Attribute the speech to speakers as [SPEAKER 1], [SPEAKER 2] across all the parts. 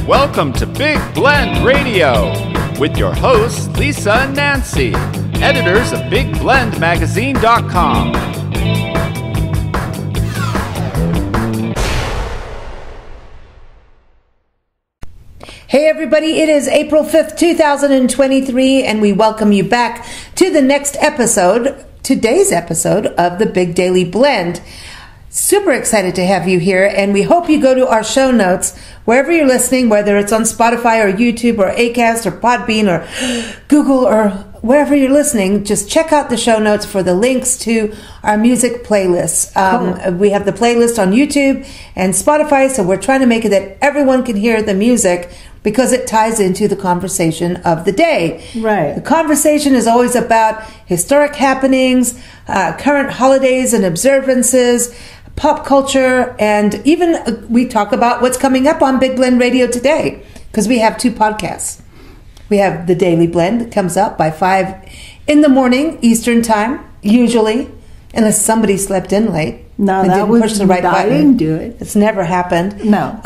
[SPEAKER 1] Welcome to Big Blend Radio with your hosts, Lisa and Nancy, editors of BigBlendMagazine.com.
[SPEAKER 2] Hey everybody, it is April 5th, 2023, and we welcome you back to the next episode, today's episode of the Big Daily Blend. Super excited to have you here, and we hope you go to our show notes wherever you're listening, whether it's on Spotify or YouTube or Acast or Podbean or Google or wherever you're listening. Just check out the show notes for the links to our music playlists. Cool. We have the playlist on YouTube and Spotify, so we're trying to make it that everyone can hear the music because it ties into the conversation of the day. Right. The conversation is always about historic happenings, current holidays and observances, pop culture, and even we talk about what's coming up on Big Blend Radio today, because we have two podcasts. We have the Daily Blend that comes up by 5 in the morning Eastern time, usually, unless somebody slept in late.
[SPEAKER 3] No, that was push the right button. I didn't do it.
[SPEAKER 2] It's never happened.
[SPEAKER 3] No.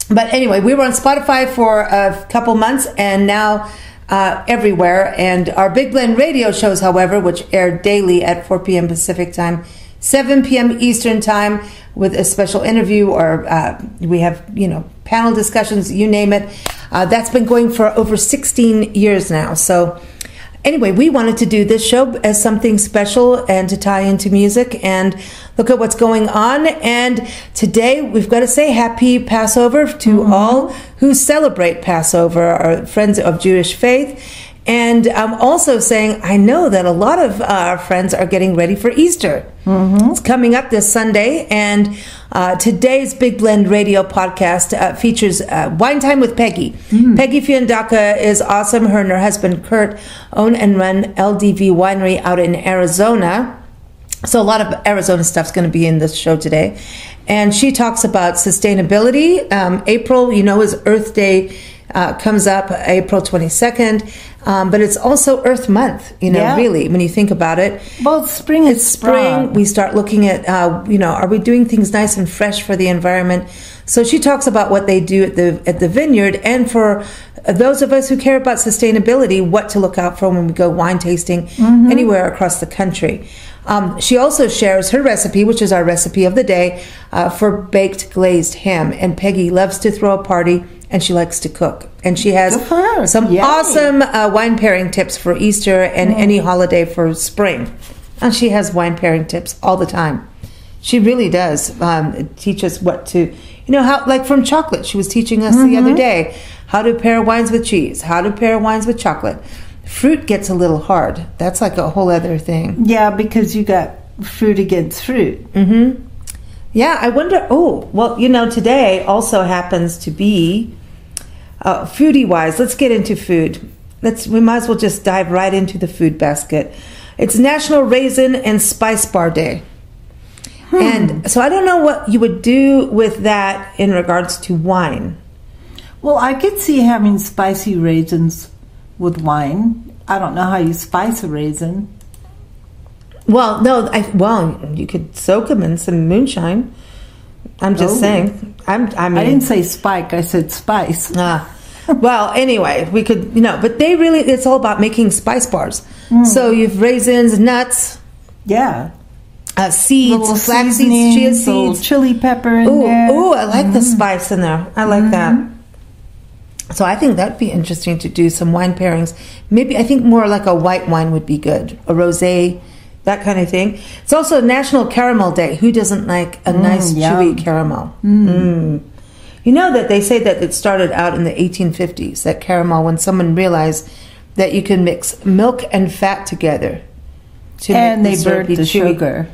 [SPEAKER 2] But anyway, we were on Spotify for a couple months, and now everywhere. And our Big Blend Radio shows, however, which air daily at 4 p.m. Pacific time, 7 p.m. Eastern time, with a special interview, or we have, panel discussions, you name it. That's been going for over 16 years now. So anyway, we wanted to do this show as something special and to tie into music and look at what's going on. And today we've got to say happy Passover to all who celebrate Passover, our friends of Jewish faith. And I'm also saying I know that a lot of our friends are getting ready for Easter. It's coming up this Sunday, and today's Big Blend Radio podcast features Wine Time with Peggy. Peggy Fiandaca is awesome. Her and her husband Kurt own and run LDV Winery out in Arizona. So a lot of Arizona stuff's going to be in this show today. And she talks about sustainability. April, is Earth Day. Comes up April 22nd, but it's also Earth Month, really, when you think about it.
[SPEAKER 3] Well, spring is
[SPEAKER 2] spring. We start looking at, are we doing things nice and fresh for the environment? So she talks about what they do at the vineyard, and for those of us who care about sustainability, what to look out for when we go wine tasting anywhere across the country. She also shares her recipe, which is our recipe of the day, for baked glazed ham. And Peggy loves to throw a party, and she likes to cook. And she has some awesome wine pairing tips for Easter and any holiday for spring. And she has wine pairing tips all the time. She really does teach us what to, how, like from chocolate. She was teaching us the other day how to pair wines with cheese, how to pair wines with chocolate. Fruit gets a little hard. That's like a whole other thing.
[SPEAKER 3] Yeah, because you got fruit against fruit.
[SPEAKER 2] Yeah, I wonder, today also happens to be, foodie-wise, let's get into food. We might as well just dive right into the food basket. It's National Raisin and Spice Bar Day. And so I don't know what you would do with that in regards to wine.
[SPEAKER 3] Well, I could see having spicy raisins with wine. I don't know how you spice a raisin.
[SPEAKER 2] Well, no, you could soak them in some moonshine. I'm just saying. I
[SPEAKER 3] didn't say spike, I said spice.
[SPEAKER 2] Well, anyway, we could, but it's all about making spice bars. So you've raisins, nuts.
[SPEAKER 3] Yeah.
[SPEAKER 2] Seeds, flax seeds, chia seeds.
[SPEAKER 3] Little chili pepper in there.
[SPEAKER 2] Ooh, I like the spice in there. I like that. So I think that'd be interesting to do some wine pairings. Maybe I think more like a white wine would be good. A rosé, that kind of thing. It's also National Caramel Day. Who doesn't like a nice chewy caramel? You know that they say that it started out in the 1850s, that caramel, when someone realized that you can mix milk and fat together.
[SPEAKER 3] And they burnt the sugar.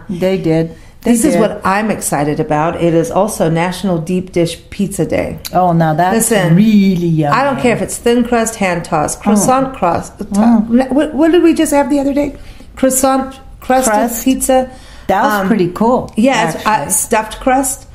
[SPEAKER 3] They did.
[SPEAKER 2] This is what I'm excited about. It is also National Deep Dish Pizza Day.
[SPEAKER 3] Oh, now that's really yummy.
[SPEAKER 2] I don't care if it's thin crust, hand tossed, croissant crust. What did we just have the other day? Croissant crust pizza.
[SPEAKER 3] That was pretty cool.
[SPEAKER 2] Yeah, it's stuffed crust.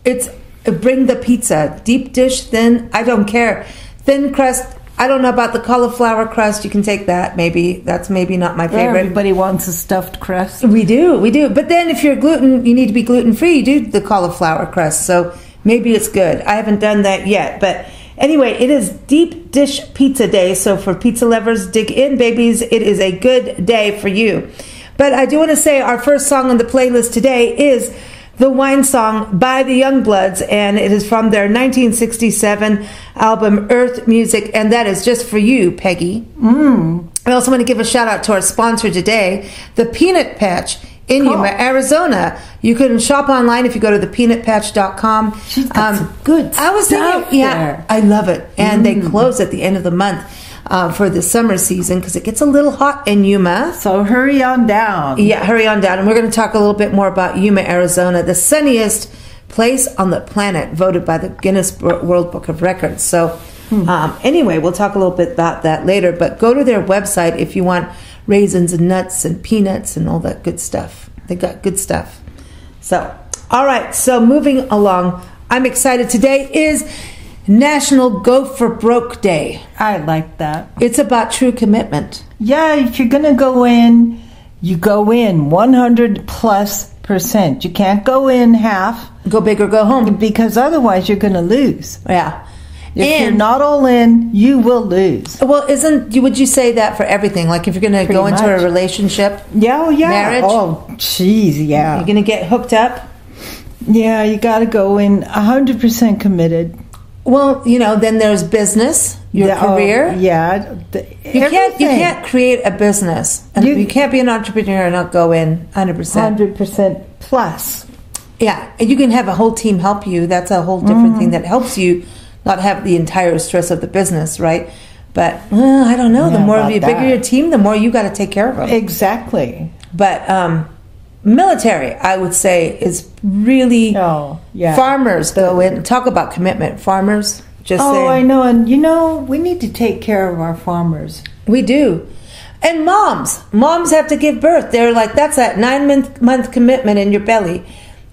[SPEAKER 2] It's bring the pizza, deep dish, thin. I don't care. Thin crust, I don't know about the cauliflower crust. You can take that. Maybe that's maybe not my favorite.
[SPEAKER 3] Everybody wants a stuffed crust.
[SPEAKER 2] We do. But then if you're you need to be gluten free. Do the cauliflower crust. So maybe it's good. I haven't done that yet. But anyway, it is deep dish pizza day. So for pizza lovers, dig in, babies. It is a good day for you. But I do want to say our first song on the playlist today is the Wine Song by the Youngbloods, and it is from their 1967 album Earth Music, and that is just for you, Peggy. I also want to give a shout out to our sponsor today, the Peanut Patch in Yuma, Arizona. You can shop online if you go to thepeanutpatch.com.
[SPEAKER 3] She's got some good stuff.
[SPEAKER 2] I was thinking, yeah, I love it. And they close at the end of the month for the summer season because it gets a little hot in Yuma.
[SPEAKER 3] So hurry on down.
[SPEAKER 2] Yeah, hurry on down. And we're going to talk a little bit more about Yuma, Arizona, the sunniest place on the planet, voted by the Guinness World Book of Records. So anyway, we'll talk a little bit about that later. But go to their website if you want raisins and nuts and peanuts and all that good stuff. They got good stuff. So, all right. So moving along, I'm excited. Today is National Go for Broke Day.
[SPEAKER 3] I like that.
[SPEAKER 2] It's about true commitment.
[SPEAKER 3] Yeah, if you're going to go in, you go in 100+%. You can't go in half.
[SPEAKER 2] Go big or go home.
[SPEAKER 3] Because otherwise you're going to lose.
[SPEAKER 2] Yeah.
[SPEAKER 3] If you're not all in, you will lose.
[SPEAKER 2] Well, would you say that for everything? Like if you're going to go into a relationship?
[SPEAKER 3] Yeah, marriage?
[SPEAKER 2] Oh,
[SPEAKER 3] jeez, yeah.
[SPEAKER 2] You're going to get hooked up?
[SPEAKER 3] Yeah, you got to go in 100% committed.
[SPEAKER 2] Well, then there's business, your career. You can't create a business. And you can't be an entrepreneur and not go in 100%.
[SPEAKER 3] 100% plus.
[SPEAKER 2] Yeah, and you can have a whole team help you. That's a whole different thing that helps you not have the entire stress of the business, right? But I don't know. The bigger your team, the more you got to take care of them.
[SPEAKER 3] Exactly.
[SPEAKER 2] But military, I would say, is really farmers go in. Talk about commitment. Farmers, just saying.
[SPEAKER 3] I know. And, we need to take care of our farmers.
[SPEAKER 2] We do. And moms have to give birth. They're like, that's that 9-month commitment in your belly.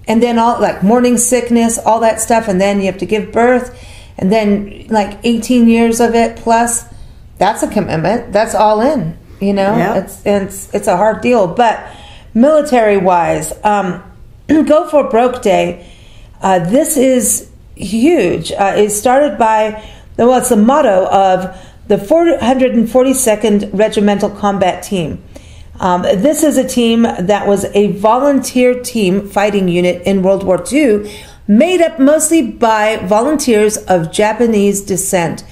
[SPEAKER 2] And then all like morning sickness, all that stuff. And then you have to give birth. And then like 18 years of it plus, that's a commitment. That's all in, It's a hard deal. But military-wise, Go for Broke Day, this is huge. It's started by, it's the motto of the 442nd Regimental Combat Team. This is a team that was a volunteer team fighting unit in World War II, made up mostly by volunteers of Japanese descent.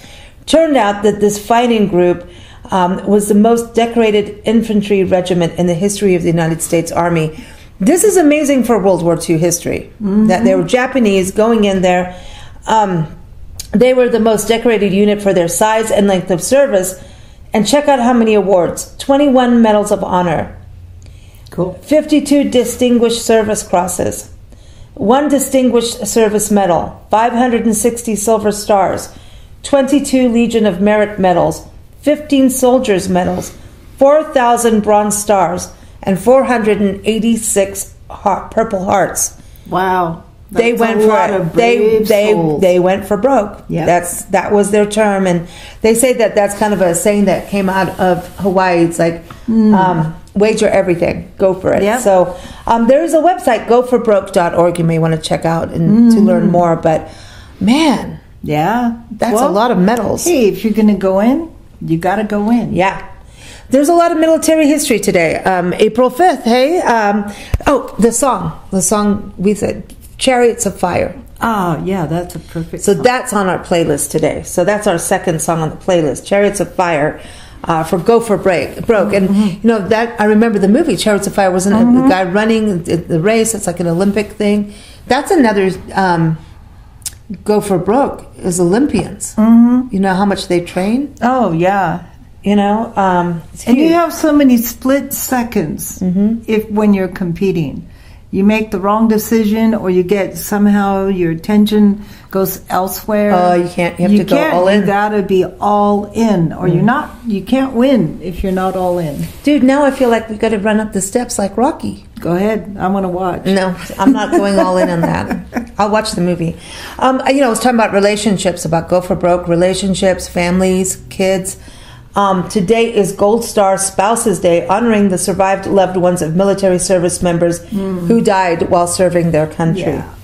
[SPEAKER 2] Turned out that this fighting group was the most decorated infantry regiment in the history of the United States Army. This is amazing for World War II history, that they were Japanese going in there. They were the most decorated unit for their size and length of service. And check out how many awards. 21 Medals of Honor.
[SPEAKER 3] Cool.
[SPEAKER 2] 52 Distinguished Service Crosses. 1 Distinguished Service Medal. 560 Silver Stars. 22 Legion of Merit Medals. 15 Soldiers Medals. 4,000 Bronze Stars. And 486 Purple Hearts.
[SPEAKER 3] Wow.
[SPEAKER 2] They went for they went for broke.
[SPEAKER 3] Yeah.
[SPEAKER 2] That was their term, and they say that's kind of a saying that came out of Hawaii. It's like wager everything, go for it.
[SPEAKER 3] Yep.
[SPEAKER 2] So there's a website, goforbroke.org. You may want to check out and to learn more. But man, that's a lot of medals.
[SPEAKER 3] Hey, if you're going to go in, you got to go in.
[SPEAKER 2] Yeah. There's a lot of military history today. April 5th, hey? The song we said, Chariots of Fire.
[SPEAKER 3] Oh, yeah, that's a perfect
[SPEAKER 2] song.
[SPEAKER 3] So
[SPEAKER 2] that's on our playlist today. So that's our second song on the playlist, Chariots of Fire, for Go for Broke. And, that I remember the movie Chariots of Fire, wasn't it? The guy running the race. It's like an Olympic thing. That's another Go for Broke is Olympians. You know how much they train?
[SPEAKER 3] Oh, yeah.
[SPEAKER 2] And
[SPEAKER 3] you have so many split seconds when you're competing. you make the wrong decision, or you get somehow your attention goes elsewhere.
[SPEAKER 2] Oh, you can't. You have to go all in.
[SPEAKER 3] You gotta be all in, or you're not. You can't win if you're not all in.
[SPEAKER 2] Dude, now I feel like we got to run up the steps like Rocky.
[SPEAKER 3] Go ahead. I want to watch.
[SPEAKER 2] No, I'm not going all in on that. I'll watch the movie. I was talking about relationships, about go for broke relationships, families, kids. Today is Gold Star Spouses Day, honoring the survived loved ones of military service members who died while serving their country.
[SPEAKER 3] Yeah.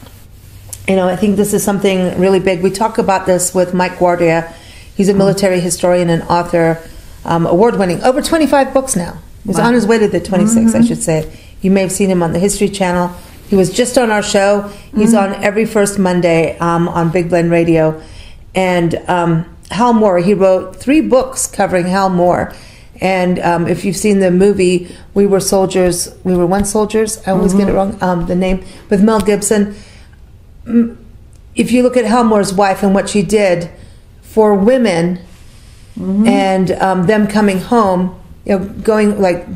[SPEAKER 2] I think this is something really big. We talk about this with Mike Guardia. He's a military historian and author, award-winning, over 25 books now. He's on his way to the 26, I should say. You may have seen him on the History Channel. He was just on our show. He's on every first Monday on Big Blend Radio. And Hal Moore, he wrote 3 books covering Hal Moore. And if you've seen the movie, We Were Soldiers, We Were Once Soldiers, I always get it wrong, the name, with Mel Gibson. If you look at Hal Moore's wife and what she did for women and them coming home, going like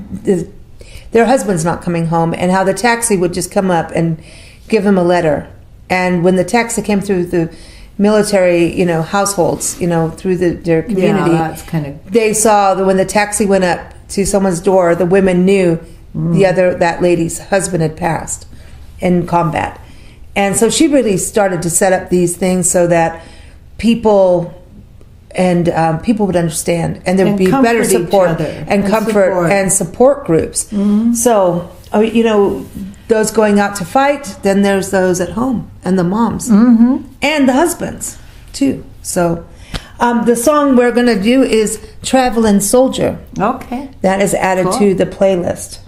[SPEAKER 2] their husband's not coming home, and how the taxi would just come up and give him a letter. And when the taxi came through the military, households, through their community,
[SPEAKER 3] that's kind of.
[SPEAKER 2] They saw that when the taxi went up to someone's door, the women knew that lady's husband had passed in combat. And so she really started to set up these things so that people would understand, and there would be better support and comfort and support groups. So, those going out to fight, then there's those at home, and the moms, and the husbands too. So, the song we're going to do is "Traveling Soldier."
[SPEAKER 3] Okay,
[SPEAKER 2] that is added to the playlist.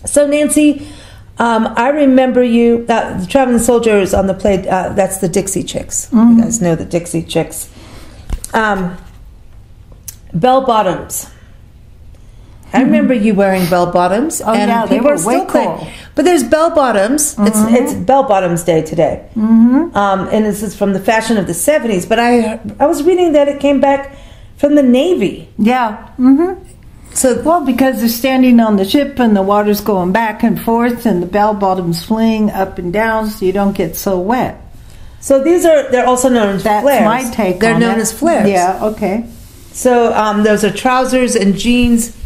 [SPEAKER 2] So, Nancy, I remember you. The Traveling Soldier is on the play. That's the Dixie Chicks. You guys know the Dixie Chicks. Bell bottoms. I remember you wearing bell bottoms.
[SPEAKER 3] Oh, and yeah, they were way cool.
[SPEAKER 2] But there's bell bottoms. It's Bell Bottoms Day today. And this is from the fashion of the 70s. But I was reading that it came back from the Navy.
[SPEAKER 3] Yeah.
[SPEAKER 2] So,
[SPEAKER 3] because they're standing on the ship and the water's going back and forth and the bell bottoms swing up and down so you don't get so wet.
[SPEAKER 2] So they're also known as flares.
[SPEAKER 3] That's my take
[SPEAKER 2] They're known as flares.
[SPEAKER 3] Yeah, okay.
[SPEAKER 2] So those are trousers and jeans,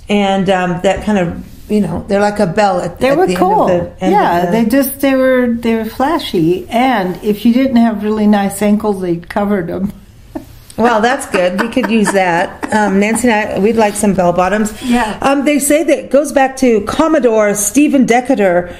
[SPEAKER 2] and that kind of, they're like a bell at the
[SPEAKER 3] cool.
[SPEAKER 2] end of the end.
[SPEAKER 3] Yeah, they were flashy, and if you didn't have really nice ankles, they covered them.
[SPEAKER 2] Well, that's good. We could use that. Nancy and I, we'd like some bell bottoms.
[SPEAKER 3] Yeah.
[SPEAKER 2] They say that it goes back to Commodore Stephen Decatur,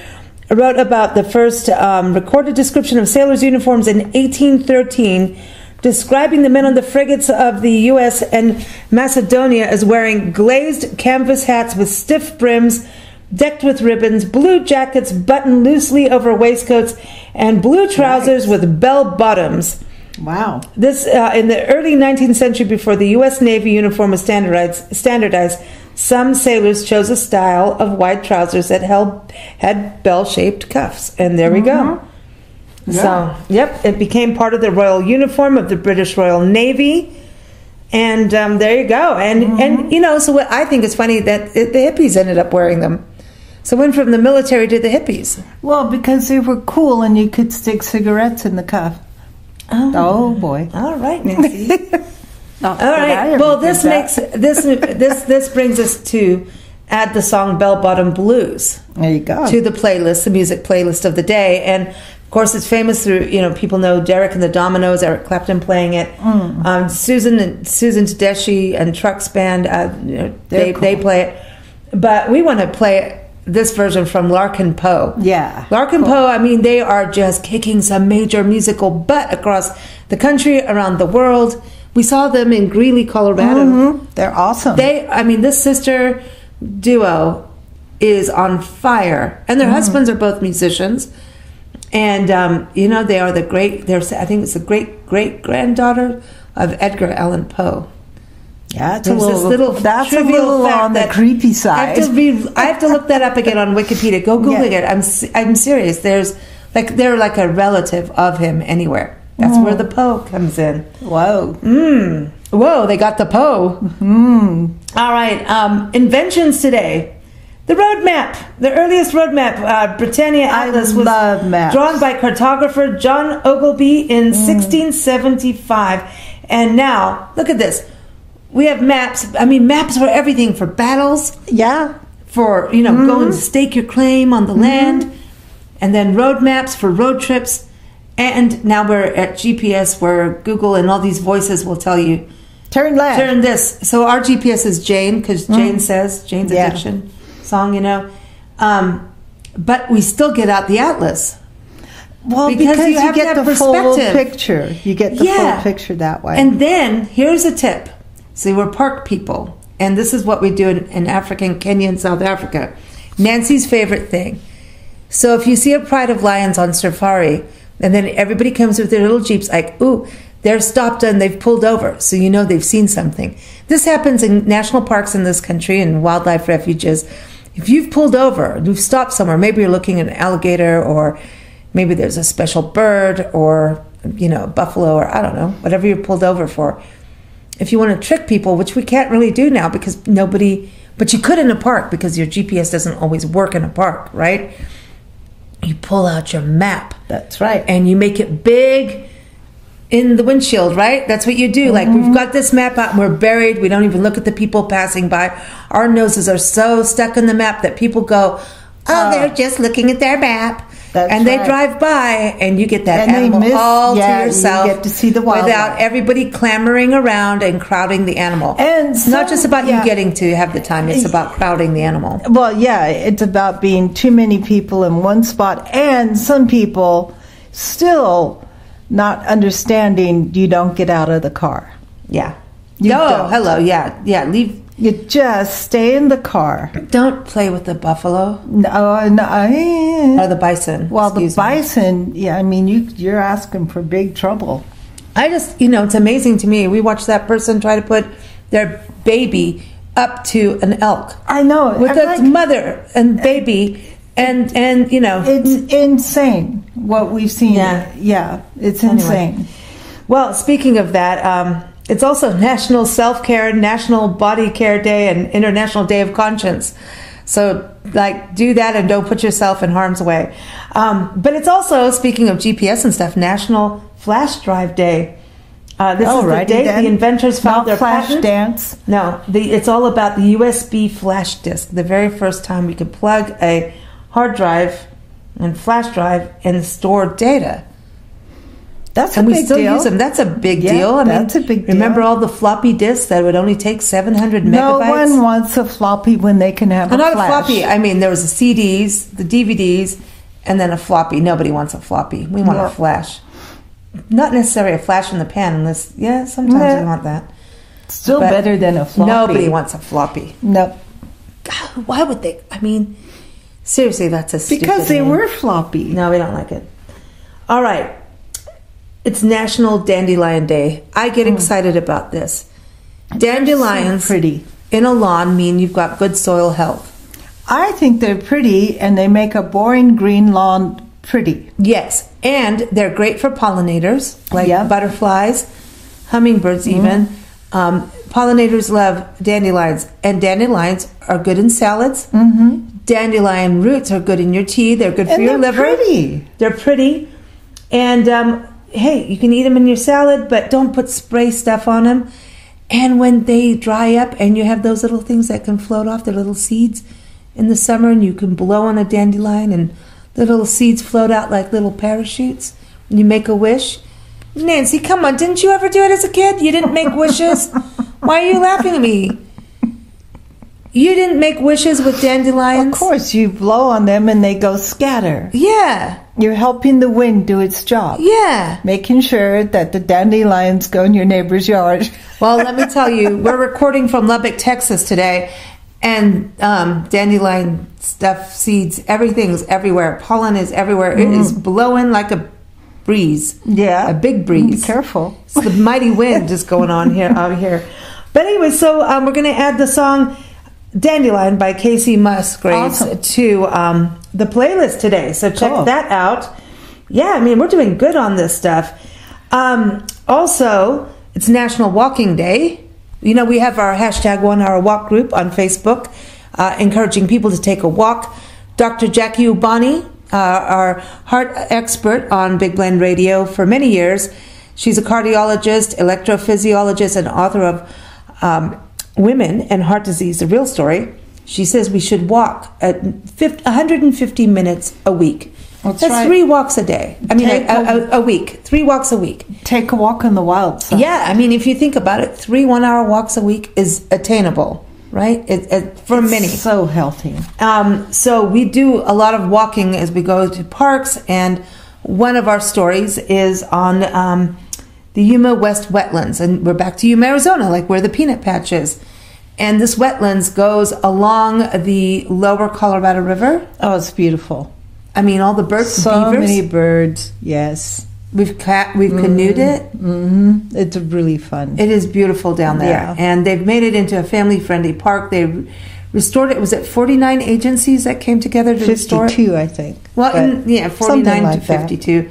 [SPEAKER 2] wrote about the first recorded description of sailors' uniforms in 1813, describing the men on the frigates of the U.S. and Macedonia as wearing glazed canvas hats with stiff brims, decked with ribbons, blue jackets buttoned loosely over waistcoats, and blue trousers with bell bottoms.
[SPEAKER 3] Wow. This
[SPEAKER 2] in the early 19th century, before the U.S. Navy uniform was standardized, some sailors chose a style of wide trousers that had bell-shaped cuffs. And there we go. Yeah. So, it became part of the royal uniform of the British Royal Navy. And there you go. And so what I think is funny that the hippies ended up wearing them. So went from the military to the hippies.
[SPEAKER 3] Well, because they were cool and you could stick cigarettes in the cuff. Oh boy.
[SPEAKER 2] All right, Nancy. All right. Well, this brings us to add the song "Bell Bottom Blues."
[SPEAKER 3] There you go.
[SPEAKER 2] To the playlist, the music playlist of the day, and of course, it's famous through people know Derek and the Dominoes, Eric Clapton playing it, Susan Tedeschi and Trucks Band. They play it, but we want to play this version from Larkin Poe.
[SPEAKER 3] Yeah.
[SPEAKER 2] Larkin Poe, I mean, they are just kicking some major musical butt across the country, around the world. We saw them in Greeley, Colorado.
[SPEAKER 3] They're awesome.
[SPEAKER 2] This sister duo is on fire. And their husbands are both musicians. And, they are I think it's the great-great-granddaughter of Edgar Allan Poe.
[SPEAKER 3] Yeah, that's a little on the creepy side.
[SPEAKER 2] I have to look that up again on Wikipedia. Go Googling it. I'm serious. They're like a relative of him anywhere. That's where the Poe comes in.
[SPEAKER 3] Whoa.
[SPEAKER 2] Whoa, they got the Poe. All right. Inventions today. The road map, the earliest road map, Britannia Atlas, was drawn by cartographer John Ogilvy in 1675. And now, look at this. We have maps. I mean, maps for everything, for battles.
[SPEAKER 3] Yeah.
[SPEAKER 2] For, go and stake your claim on the land. And then road maps for road trips. And now we're at GPS, where Google and all these voices will tell you,
[SPEAKER 3] turn left.
[SPEAKER 2] Turn this. So our GPS is Jane, because Jane says, Jane's Addiction song, but we still get out the atlas.
[SPEAKER 3] Well, because you get the full picture. You get the full picture that way.
[SPEAKER 2] And then, here's a tip. See, we're park people, and this is what we do in Africa, Kenya, and South Africa. Nancy's favorite thing. So if you see a pride of lions on safari, and then everybody comes with their little jeeps, like, ooh, they're stopped and they've pulled over, so they've seen something. This happens in national parks in this country and wildlife refuges. If you've pulled over, you've stopped somewhere, maybe you're looking at an alligator, or maybe there's a special bird, or, a buffalo, or I don't know, whatever you're pulled over for. If you want to trick people, which we can't really do now because but you could in a park because your GPS doesn't always work in a park, right? You pull out your map.
[SPEAKER 3] That's right.
[SPEAKER 2] And you make it big in the windshield, right? That's what you do. Like, we've got this map out and we're buried. We don't even look at the people passing by. Our noses are so stuck in the map that people go, they're just looking at their map. And they drive by, and you get that animal all to yourself.
[SPEAKER 3] You get to see the wildlife
[SPEAKER 2] without everybody clamoring around and crowding the animal. And it's not just about you getting to have the time. It's about crowding the animal.
[SPEAKER 3] Well, it's about being too many people in one spot, and some people still not understanding you don't get out of the car.
[SPEAKER 2] Yeah. Hello. Yeah. Leave.
[SPEAKER 3] You just stay in the car.
[SPEAKER 2] Don't play with the buffalo.
[SPEAKER 3] No.
[SPEAKER 2] Or the bison.
[SPEAKER 3] Well, the bison, you're asking for big trouble.
[SPEAKER 2] I just, it's amazing to me. We watched that person try to put their baby up to an elk.
[SPEAKER 3] I know.
[SPEAKER 2] With its mother and baby. And
[SPEAKER 3] it's insane what we've seen. Yeah, it's insane.
[SPEAKER 2] Anyway. Well, speaking of that, it's also National Self-Care, National Body Care Day, and International Day of Conscience. So, do that and don't put yourself in harm's way. But it's also, speaking of GPS and stuff, National Flash Drive Day. This is the day the inventors filed their patent.
[SPEAKER 3] Dance.
[SPEAKER 2] No, it's all about the USB flash disk. The very first time we could plug a hard drive and flash drive and store data.
[SPEAKER 3] That's a big deal. And we still use
[SPEAKER 2] them. That's a big deal.
[SPEAKER 3] That's a big deal.
[SPEAKER 2] Remember all the floppy disks that would only take 700 megabytes?
[SPEAKER 3] No one wants a floppy when they can have a flash.
[SPEAKER 2] Not a floppy. There was the CDs, the DVDs, and then a floppy. Nobody wants a floppy. We want a flash. Not necessarily a flash in the pan unless, sometimes we want that.
[SPEAKER 3] Still better than a floppy.
[SPEAKER 2] Nobody wants a floppy.
[SPEAKER 3] Nope.
[SPEAKER 2] God, why would they? Seriously, that's a stupid
[SPEAKER 3] Because they
[SPEAKER 2] name.
[SPEAKER 3] were floppy.
[SPEAKER 2] No, we don't like it. All right. It's National Dandelion Day. I get excited about this. Dandelions
[SPEAKER 3] so pretty
[SPEAKER 2] in a lawn mean you've got good soil health.
[SPEAKER 3] I think they're pretty, and they make a boring green lawn pretty.
[SPEAKER 2] Yes, and they're great for pollinators, like butterflies, hummingbirds even. Pollinators love dandelions, and dandelions are good in salads. Dandelion roots are good in your tea. They're good for your liver. They're pretty. And hey, you can eat them in your salad, but don't put spray stuff on them. And when they dry up and you have those little things that can float off, the little seeds in the summer, and you can blow on a dandelion and the little seeds float out like little parachutes, and you make a wish. Nancy, come on, didn't you ever do it as a kid? You didn't make wishes? Why are you laughing at me? You didn't make wishes with dandelions?
[SPEAKER 3] Of course, you blow on them and they go scatter.
[SPEAKER 2] Yeah.
[SPEAKER 3] You're helping the wind do its job.
[SPEAKER 2] Yeah.
[SPEAKER 3] Making sure that the dandelions go in your neighbor's yard.
[SPEAKER 2] Well, let me tell you, we're recording from Lubbock, Texas today, and dandelion stuff, seeds, everything's everywhere. Pollen is everywhere. It is blowing like a breeze.
[SPEAKER 3] Yeah.
[SPEAKER 2] A big breeze.
[SPEAKER 3] Be careful.
[SPEAKER 2] It's the mighty wind just going on out here. But anyway, so we're going to add the song Dandelion by Casey Musgraves to the playlist today. So check that out. Yeah, we're doing good on this stuff. Also, it's National Walking Day. We have our hashtag 1 Hour Walk group on Facebook. encouraging people to take a walk. Dr. Jackie Ubani, our heart expert on Big Blend Radio for many years. She's a cardiologist, electrophysiologist, and author of Women and Heart Disease, The Real Story. She says we should walk at 150 minutes a week. That's right. 3 walks a day. I mean, a week. 3 walks a week.
[SPEAKER 3] Take a walk on the wild side.
[SPEAKER 2] Yeah, I mean, if you think about it, 3 one-hour walks a week is attainable, right? For many.
[SPEAKER 3] So healthy.
[SPEAKER 2] So we do a lot of walking as we go to parks, and one of our stories is on the Yuma West Wetlands, and we're back to Yuma, Arizona, like where the peanut patch is. And this wetlands goes along the lower Colorado River.
[SPEAKER 3] Oh, it's beautiful.
[SPEAKER 2] I mean, all the birds,
[SPEAKER 3] so
[SPEAKER 2] beavers.
[SPEAKER 3] many birds. Yes,
[SPEAKER 2] we've canoed it.
[SPEAKER 3] Mm-hmm. It's really fun.
[SPEAKER 2] It is beautiful down there,
[SPEAKER 3] Yeah.
[SPEAKER 2] and they've made it into a family-friendly park. They restored it. Was it 49 agencies that came together to restore it?
[SPEAKER 3] 52, I think.
[SPEAKER 2] Well, 49
[SPEAKER 3] like
[SPEAKER 2] to 52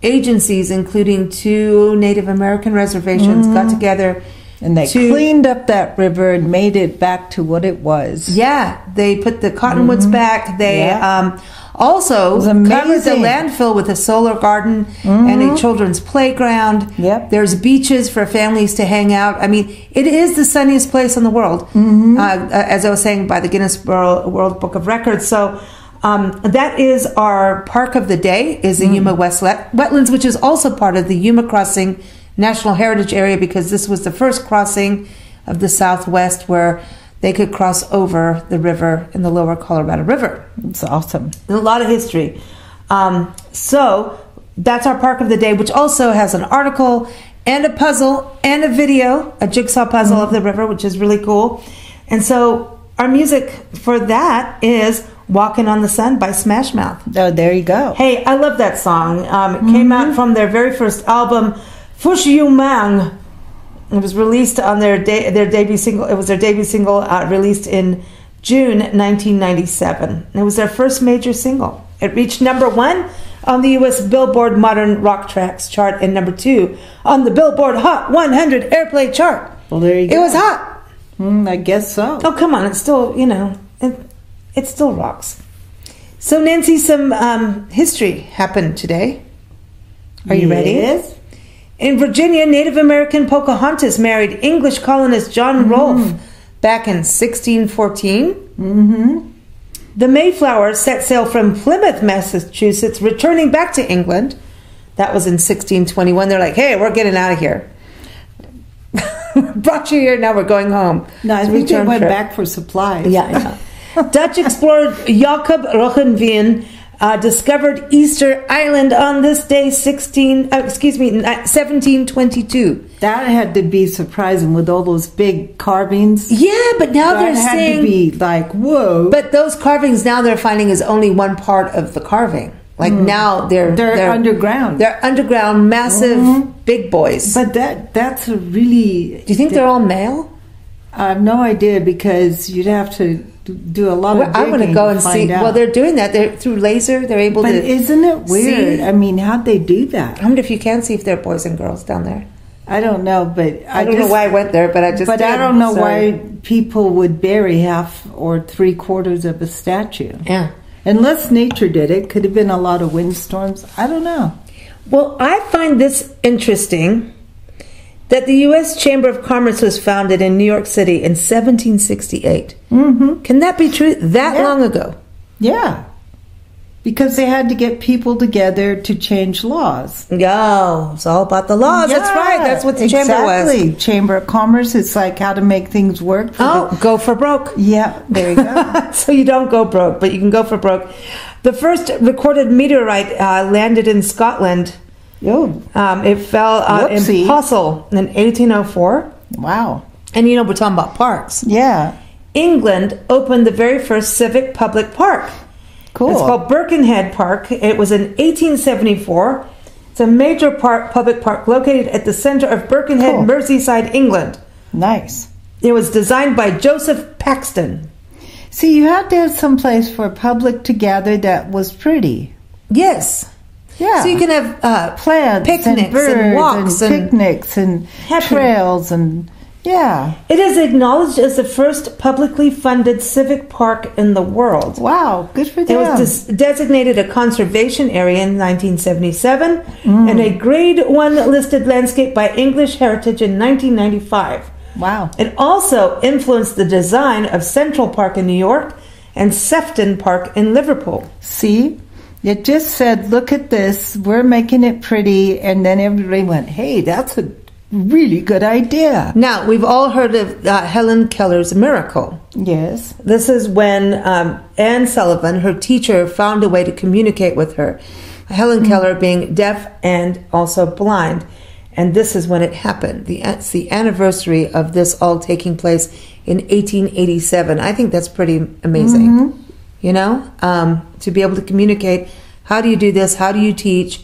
[SPEAKER 2] agencies, including 2 Native American reservations, got together.
[SPEAKER 3] And they cleaned up that river and made it back to what it was.
[SPEAKER 2] Yeah, they put the cottonwoods back. They also covered the landfill with a solar garden and a children's playground.
[SPEAKER 3] Yep.
[SPEAKER 2] There's beaches for families to hang out. I mean, it is the sunniest place in the world, as I was saying, by the Guinness World Book of Records. So that is our park of the day, is the Yuma West Wetlands, which is also part of the Yuma Crossing National Heritage Area, because this was the first crossing of the Southwest where they could cross over the river in the lower Colorado River.
[SPEAKER 3] It's awesome.
[SPEAKER 2] A lot of history. So that's our park of the day, which also has an article and a puzzle and a video, a jigsaw puzzle of the river, which is really cool. And so our music for that is Walking on the Sun by Smash Mouth.
[SPEAKER 3] Oh, there you go.
[SPEAKER 2] Hey, I love that song. It came out from their very first album, Fush Yu Mang. It was released on their debut single. It was their debut single, released in June 1997. It was their first major single. It reached #1 on the U.S. Billboard Modern Rock Tracks chart and #2 on the Billboard Hot 100 Airplay chart.
[SPEAKER 3] Well, there you go.
[SPEAKER 2] It was hot.
[SPEAKER 3] I guess so.
[SPEAKER 2] Oh, come on. It's still, it still rocks. So, Nancy, some history happened today. Are you ready?
[SPEAKER 3] Yes.
[SPEAKER 2] In Virginia, Native American Pocahontas married English colonist John Rolfe back in 1614. The Mayflower set sail from Plymouth, Massachusetts, returning back to England. That was in 1621. They're like, hey, we're getting out of here. Brought you here, now we're going home.
[SPEAKER 3] No, I think they went back for supplies.
[SPEAKER 2] Yeah, I know. Dutch explorer Jacob Roggeveen discovered Easter Island on this day, 1722.
[SPEAKER 3] That had to be surprising with all those big carvings.
[SPEAKER 2] Yeah, but now they're
[SPEAKER 3] saying... That had to be like, whoa.
[SPEAKER 2] But those carvings now they're finding is only one part of the carving. Like now they're
[SPEAKER 3] underground.
[SPEAKER 2] They're underground, massive, big boys.
[SPEAKER 3] But that's a really...
[SPEAKER 2] Do you think they're all male?
[SPEAKER 3] I have no idea, because you'd have to do a lot of digging.
[SPEAKER 2] I want to go and see.
[SPEAKER 3] Out.
[SPEAKER 2] Well, they're doing that. They're through laser. They're able to.
[SPEAKER 3] But isn't it weird?
[SPEAKER 2] See?
[SPEAKER 3] I mean, how'd they do that?
[SPEAKER 2] I wonder if you can see if they're boys and girls down there.
[SPEAKER 3] I don't know, but
[SPEAKER 2] I don't know why I went there, but I just.
[SPEAKER 3] But
[SPEAKER 2] did.
[SPEAKER 3] I don't know why people would bury half or 3/4 of a statue.
[SPEAKER 2] Yeah.
[SPEAKER 3] Unless nature did it. Could have been a lot of windstorms. I don't know.
[SPEAKER 2] Well, I find this interesting. That the U.S. Chamber of Commerce was founded in New York City in 1768. Can that be true? That long ago?
[SPEAKER 3] Yeah. Because they had to get people together to change laws.
[SPEAKER 2] Oh, it's all about the laws.
[SPEAKER 3] Yeah,
[SPEAKER 2] that's right. That's what the Chamber was.
[SPEAKER 3] Exactly. Chamber of Commerce. It's like how to make things work.
[SPEAKER 2] Go for broke.
[SPEAKER 3] Yeah, there you go.
[SPEAKER 2] So you don't go broke, but you can go for broke. The first recorded meteorite landed in Scotland. It fell in Possil in 1804.
[SPEAKER 3] Wow.
[SPEAKER 2] And we're talking about parks.
[SPEAKER 3] Yeah.
[SPEAKER 2] England opened the very first civic public park.
[SPEAKER 3] Cool.
[SPEAKER 2] It's called Birkenhead Park. It was in 1874. It's a major public park located at the center of Birkenhead, Merseyside, England.
[SPEAKER 3] Nice.
[SPEAKER 2] It was designed by Joseph Paxton.
[SPEAKER 3] See, you had to have some place for public to gather that was pretty.
[SPEAKER 2] Yes.
[SPEAKER 3] Yeah.
[SPEAKER 2] So you can have
[SPEAKER 3] plants
[SPEAKER 2] picnics
[SPEAKER 3] and birds
[SPEAKER 2] and walks
[SPEAKER 3] and picnics and trails and Yeah.
[SPEAKER 2] It is acknowledged as the first publicly funded civic park in the world.
[SPEAKER 3] Wow, good for
[SPEAKER 2] It
[SPEAKER 3] them.
[SPEAKER 2] was designated a conservation area in 1977 and a Grade 1 listed landscape by English Heritage in 1995.
[SPEAKER 3] Wow.
[SPEAKER 2] It also influenced the design of Central Park in New York and Sefton Park in Liverpool.
[SPEAKER 3] See? It just said, look at this, we're making it pretty, and then everybody went, hey, that's a really good idea.
[SPEAKER 2] Now, we've all heard of Helen Keller's miracle.
[SPEAKER 3] Yes.
[SPEAKER 2] This is when Anne Sullivan, her teacher, found a way to communicate with her. Helen Keller being deaf and also blind. And this is when it happened. It's the anniversary of this all taking place in 1887. I think that's pretty amazing. You know, to be able to communicate. How do you do this? How do you teach?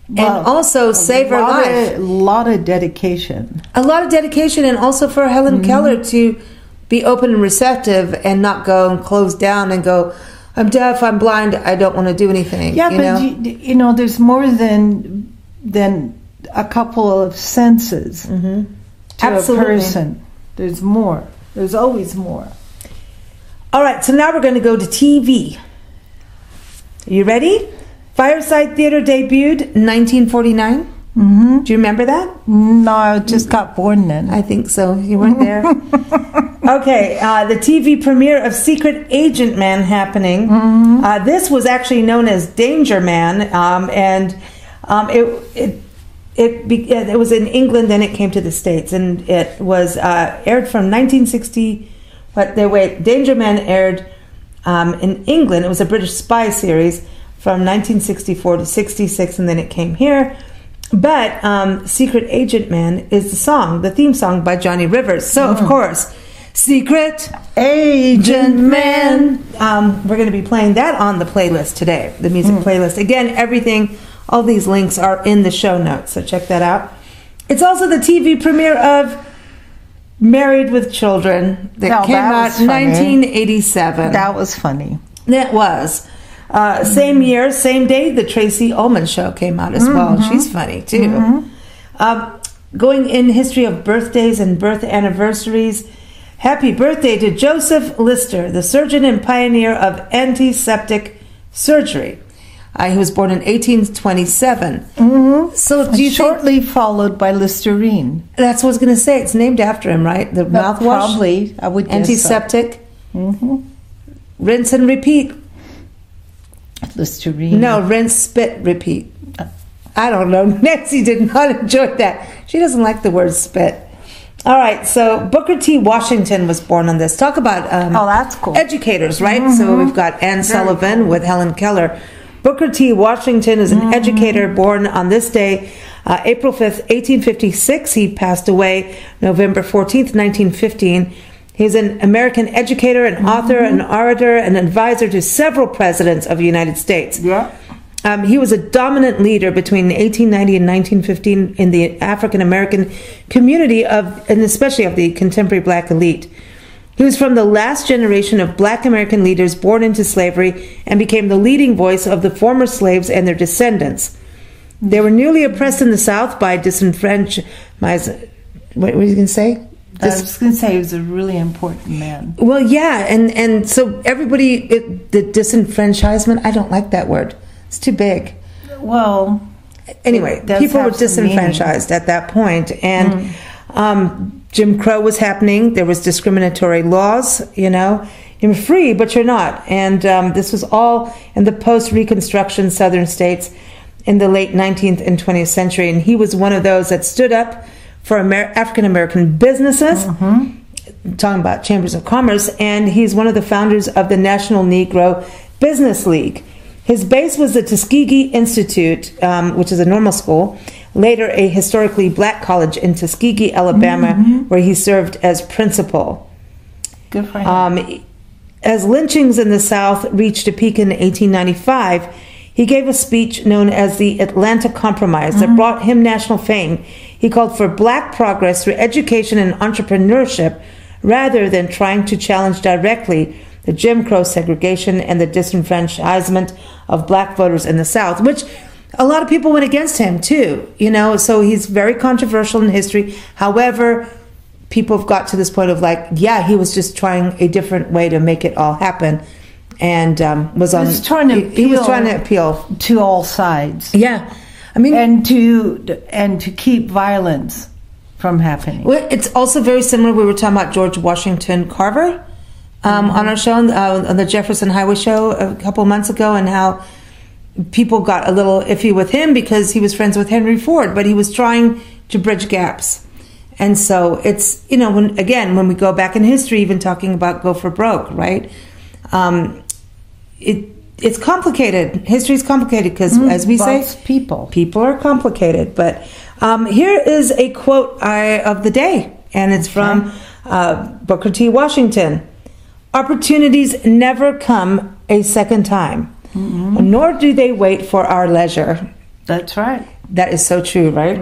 [SPEAKER 3] Well,
[SPEAKER 2] and also save her life.
[SPEAKER 3] A lot of dedication.
[SPEAKER 2] A lot of dedication, and also for Helen Keller to be open and receptive and not go and close down and go, I'm deaf, I'm blind, I don't want to do anything.
[SPEAKER 3] Yeah, but you know, there's more than a couple of senses to
[SPEAKER 2] Absolutely.
[SPEAKER 3] a person. There's more. There's always more.
[SPEAKER 2] All right, so now we're going to go to TV. Are you ready? Fireside Theater debuted in 1949. Do you remember that?
[SPEAKER 3] No, I just got born then.
[SPEAKER 2] I think so. You weren't there. Okay, the TV premiere of Secret Agent Man happening. This was actually known as Danger Man, and it was in England, then it came to the States, and it was aired from 1960. Danger Man aired in England. It was a British spy series from 1964 to 66, and then it came here. But Secret Agent Man is the theme song by Johnny Rivers. So, of course, Secret Agent Man. We're going to be playing that on the playlist today, the music playlist. Again, all these links are in the show notes, so check that out. It's also the TV premiere of Married with Children that came out in 1987.
[SPEAKER 3] That was funny.
[SPEAKER 2] That was. Same year, same day, the Tracy Ullman Show came out as well. She's funny, too. Going in history of birthdays and birth anniversaries, happy birthday to Joseph Lister, the surgeon and pioneer of antiseptic surgery. He was born in 1827. So do you
[SPEAKER 3] shortly followed by Listerine.
[SPEAKER 2] That's what I was going to say. It's named after him, right? The mouthwash?
[SPEAKER 3] Probably, I would guess
[SPEAKER 2] antiseptic. Rinse and repeat.
[SPEAKER 3] Listerine.
[SPEAKER 2] No, rinse, spit, repeat. I don't know. Nancy did not enjoy that. She doesn't like the word spit. All right, so Booker T. Washington was born on this. Talk about
[SPEAKER 3] that's cool.
[SPEAKER 2] Educators, right? So we've got Anne Sullivan with Helen Keller. Booker T. Washington is an educator born on this day, April 5th, 1856. He passed away November 14th, 1915. He's an American educator, an author, an orator, an advisor to several presidents of the United States.
[SPEAKER 3] Yeah.
[SPEAKER 2] He was a dominant leader between 1890 and 1915 in the African American community and especially of the contemporary black elite. He was from the last generation of black American leaders born into slavery and became the leading voice of the former slaves and their descendants. They were newly oppressed in the South by disenfranchised. What were you going to say?
[SPEAKER 3] I was going to say he was a really important man.
[SPEAKER 2] Well, yeah, and so everybody, the disenfranchisement, I don't like that word. It's too big.
[SPEAKER 3] Well,
[SPEAKER 2] anyway, people were disenfranchised at that point, and Jim Crow was happening. There was discriminatory laws, you're free, but you're not. And this was all in the post-Reconstruction Southern states in the late 19th and 20th century. And he was one of those that stood up for African-American businesses, talking about chambers of commerce, and he's one of the founders of the National Negro Business League. His base was the Tuskegee Institute, which is a normal school, later a historically black college in Tuskegee, Alabama, where he served as principal.
[SPEAKER 3] Good for him.
[SPEAKER 2] As lynchings in the South reached a peak in 1895, he gave a speech known as the Atlanta Compromise that brought him national fame. He called for black progress through education and entrepreneurship rather than trying to challenge directly the Jim Crow segregation and the disenfranchisement of black voters in the South, which a lot of people went against him too, so he's very controversial in history. However, people have got to this point of like, yeah, he was just trying a different way to make it all happen, and he was trying to appeal
[SPEAKER 3] to all sides.
[SPEAKER 2] Yeah, I mean,
[SPEAKER 3] and to keep violence from happening.
[SPEAKER 2] Well, it's also very similar. We were talking about George Washington Carver on our show, on the Jefferson Highway show a couple months ago, and how people got a little iffy with him because he was friends with Henry Ford, but he was trying to bridge gaps. And so it's, when we go back in history, even talking about go for broke, right? It's complicated. History is complicated because, as we say, people are complicated. But here is a quote of the day, and it's from Booker T. Washington. Opportunities never come a second time, nor do they wait for our leisure.
[SPEAKER 3] That's right.
[SPEAKER 2] That is so true, right?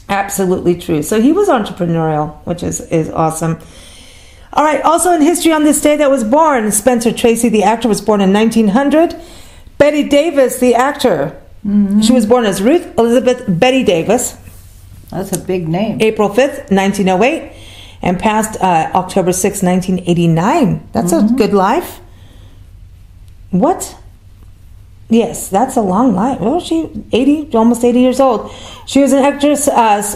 [SPEAKER 2] Absolutely true. So he was entrepreneurial, which is awesome. All right, also in history on this day that was born, Spencer Tracy, the actor, was born in 1900. Betty Davis, the actor, she was born as Ruth Elizabeth Betty Davis.
[SPEAKER 3] That's a big name.
[SPEAKER 2] April 5th, 1908, and passed October 6th, 1989. That's a good life. What? Yes, that's a long life. Well, almost 80 years old. She was an actress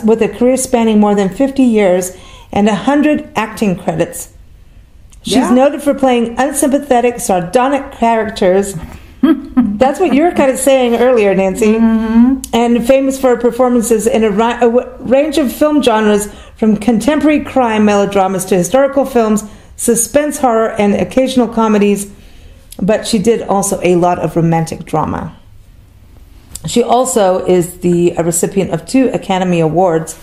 [SPEAKER 2] with a career spanning more than 50 years and 100 acting credits. She's noted for playing unsympathetic, sardonic characters. That's what you were kind of saying earlier, Nancy. And famous for her performances in a range of film genres, from contemporary crime melodramas to historical films, suspense horror, and occasional comedies. But she did also a lot of romantic drama. She also is the recipient of 2 Academy Awards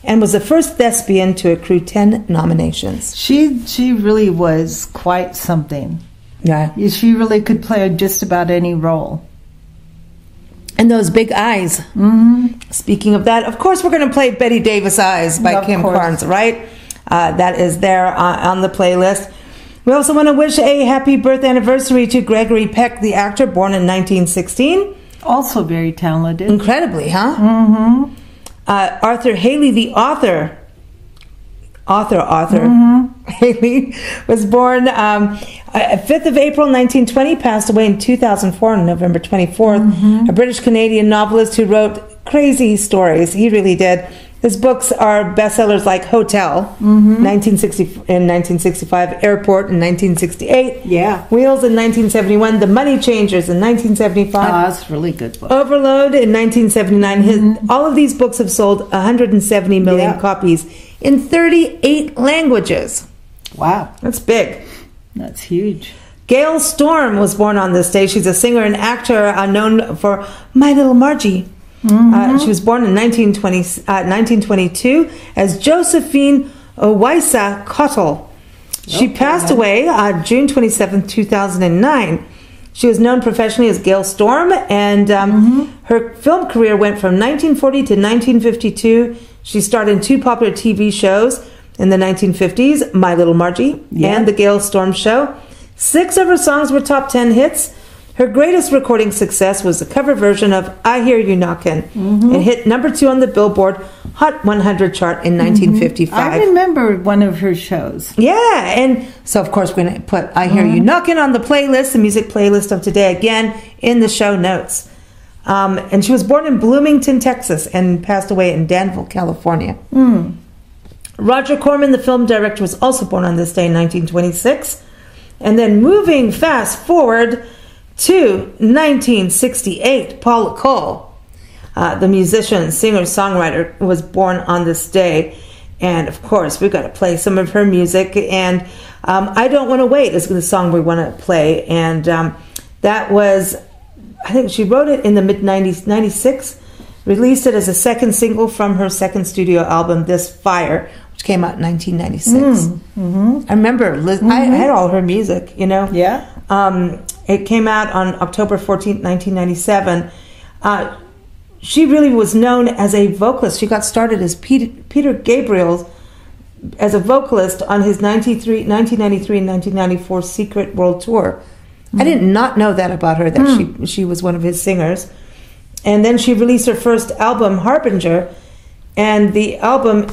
[SPEAKER 2] and was the first thespian to accrue 10 nominations.
[SPEAKER 3] She really was quite something.
[SPEAKER 2] Yeah.
[SPEAKER 3] She really could play just about any role.
[SPEAKER 2] And those big eyes. Speaking of that, of course we're going to play Betty Davis Eyes by Kim Carnes, right? That is there on the playlist. We also want to wish a happy birth anniversary to Gregory Peck, the actor, born in 1916.
[SPEAKER 3] Also very talented.
[SPEAKER 2] Incredibly, huh? Arthur Haley, the author. Haley was born 5th of April 1920, passed away in 2004 on November 24th. A British-Canadian novelist who wrote crazy stories. He really did. His books are bestsellers like Hotel, 1965, Airport in 1968, Wheels in 1971, The Money Changers in 1975.
[SPEAKER 3] Oh, that's a really good book.
[SPEAKER 2] Overload in 1979. All of these books have sold 170 million copies in 38 languages.
[SPEAKER 3] Wow.
[SPEAKER 2] That's big.
[SPEAKER 3] That's huge.
[SPEAKER 2] Gail Storm was born on this day. She's a singer and actor known for My Little Margie. She was born in 1922 as Josephine Owaisa Cottle. She passed away June 27, 2009. She was known professionally as Gail Storm, and her film career went from 1940 to 1952. She starred in 2 popular TV shows in the 1950s, My Little Margie and The Gail Storm Show. 6 of her songs were top 10 hits. Her greatest recording success was the cover version of I Hear You Knockin'. It hit number 2 on the Billboard Hot 100 chart in 1955.
[SPEAKER 3] I remember one of her shows.
[SPEAKER 2] Yeah, and so of course we're going to put I Hear You Knockin' on the playlist, the music playlist of today, again in the show notes. And she was born in Bloomington, Texas, and passed away in Danville, California. Roger Corman, the film director, was also born on this day in 1926. And then moving fast forward to 1968, Paula Cole, the musician, singer, songwriter, was born on this day. And of course, we've got to play some of her music. And I Don't Want to Wait is the song we want to play. And that was, I think she wrote it in the mid-90s, 96, released it as a second single from her second studio album, This Fire, which came out in 1996. I remember, I had all her music,
[SPEAKER 3] Yeah.
[SPEAKER 2] It came out on October 14th, 1997. She really was known as a vocalist. She got started as Peter Gabriel as a vocalist on his 1993 and 1994 Secret World Tour. I did not know that about her, that she was one of his singers. And then she released her first album, Harbinger, And the album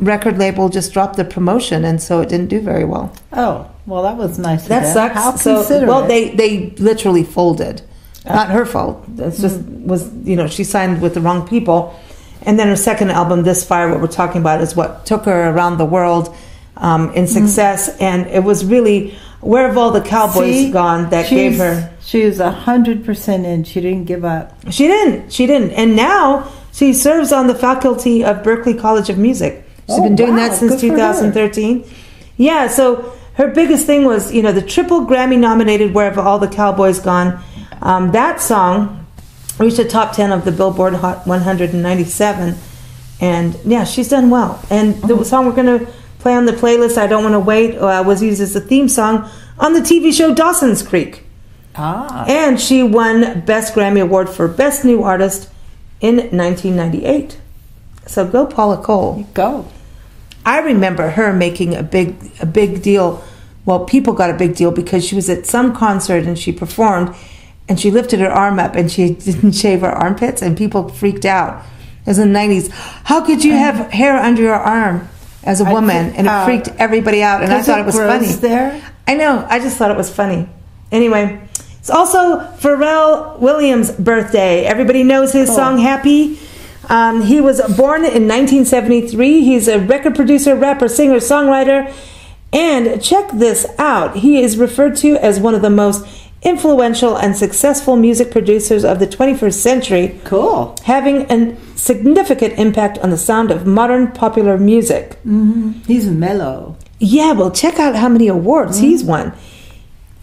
[SPEAKER 2] record label just dropped the promotion, and so it didn't do very well.
[SPEAKER 3] Oh, well, that was nice.
[SPEAKER 2] That sucks.
[SPEAKER 3] How considerate.
[SPEAKER 2] Well, they literally folded. Not her fault. It's just she signed with the wrong people. And then her second album, This Fire, what we're talking about, is what took her around the world in success. And it was really Where Have All the Cowboys Gone that gave her.
[SPEAKER 3] She was 100% in. She didn't give up.
[SPEAKER 2] She didn't. And now she serves on the faculty of Berklee College of Music. She's been doing that since 2013. Yeah, so her biggest thing was, the triple Grammy nominated Where Have All the Cowboys Gone. That song reached the top 10 of the Billboard Hot 197. And yeah, she's done well. And the song we're going to play on the playlist, I Don't Want to Wait, was used as the theme song on the TV show Dawson's Creek. And she won Best Grammy Award for Best New Artist in 1998. So go Paula Cole.
[SPEAKER 3] Go.
[SPEAKER 2] I remember her making a big deal. Well, people got a big deal because she was at some concert and she performed and she lifted her arm up and she didn't shave her armpits and people freaked out. It was in the 90s. How could you have hair under your arm as a woman? And it freaked everybody out, and I thought it was funny.
[SPEAKER 3] There?
[SPEAKER 2] I know. I just thought it was funny. Anyway, it's also Pharrell Williams' birthday. Everybody knows his song Happy. He was born in 1973. He's a record producer, rapper, singer, songwriter. And check this out. He is referred to as one of the most influential and successful music producers of the 21st century.
[SPEAKER 3] Cool.
[SPEAKER 2] Having a significant impact on the sound of modern popular music.
[SPEAKER 3] He's mellow.
[SPEAKER 2] Yeah, well, check out how many awards he's won.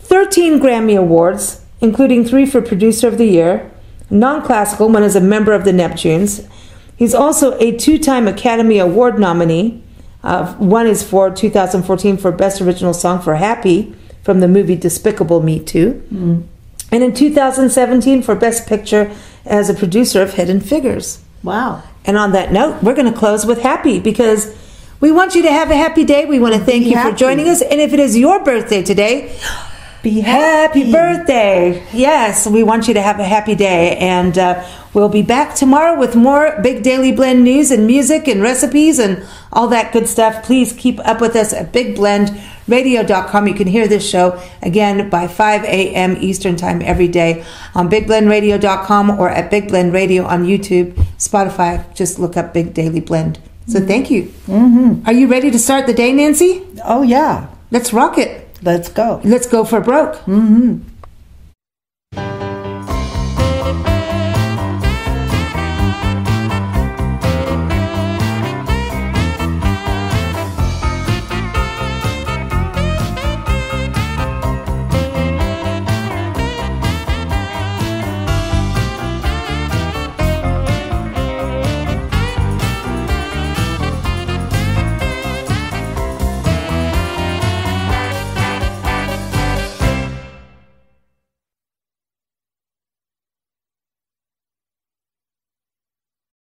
[SPEAKER 2] 13 Grammy Awards, including 3 for Producer of the Year. Non-classical, one is a member of the Neptunes. He's also a 2-time Academy Award nominee. One is for 2014 for Best Original Song for Happy from the movie Despicable Me 2. And in 2017 for Best Picture as a producer of Hidden Figures.
[SPEAKER 3] Wow.
[SPEAKER 2] And on that note, we're going to close with Happy because we want you to have a happy day. We want to thank you for joining us. And if it is your birthday today,
[SPEAKER 3] be happy.
[SPEAKER 2] Happy birthday. Yes, we want you to have a happy day. And we'll be back tomorrow with more Big Daily Blend news and music and recipes and all that good stuff. Please keep up with us at BigBlendRadio.com. You can hear this show again by 5 a.m. Eastern Time every day on BigBlendRadio.com or at Big Blend Radio on YouTube, Spotify. Just look up Big Daily Blend. So thank you. Are you ready to start the day, Nancy?
[SPEAKER 3] Oh, yeah.
[SPEAKER 2] Let's rock it.
[SPEAKER 3] Let's go.
[SPEAKER 2] Let's go for broke.